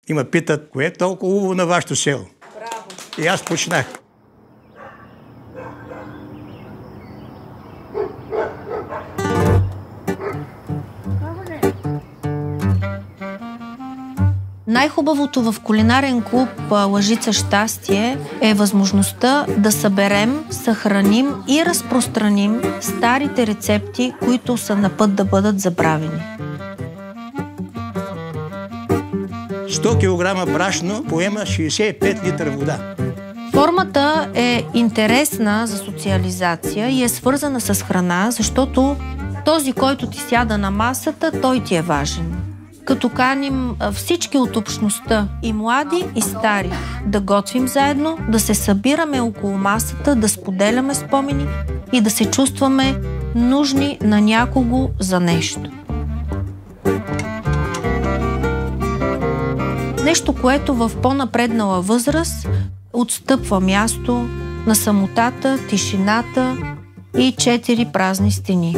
И ме питат, кое е толкова хубаво на вашето село? Браво! И аз почнах. Най-хубавото в кулинарен клуб Лъжица щастие е възможността да съберем, съхраним и разпространим старите рецепти, които са на път да бъдат забравени. 100 кг брашно поема 65 литра вода. Формата е интересна за социализация и е свързана с храна, защото този, който ти сяда на масата, той ти е важен. Като каним всички от общността, и млади, и стари, да готвим заедно, да се събираме около масата, да споделяме спомени и да се чувстваме нужни на някого за нещо. Нещо, което в по-напреднала възраст отстъпва място на самотата, тишината и 4 празни стени.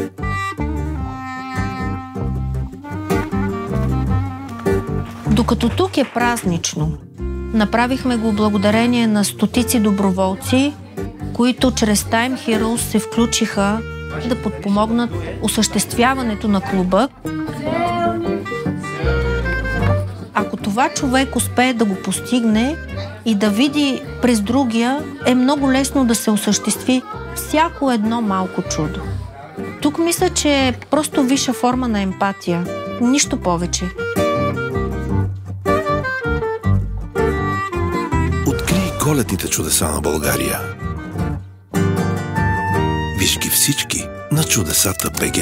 Докато тук е празнично, направихме го благодарение на стотици доброволци, които чрез Time Heroes се включиха да подпомогнат осъществяването на клуба. Ако това човек успее да го постигне и да види през другия, е много лесно да се осъществи всяко едно малко чудо. Тук мисля, че е просто висша форма на емпатия. Нищо повече. Открий коледните чудеса на България. Виж ги всички на Чудесата БГ.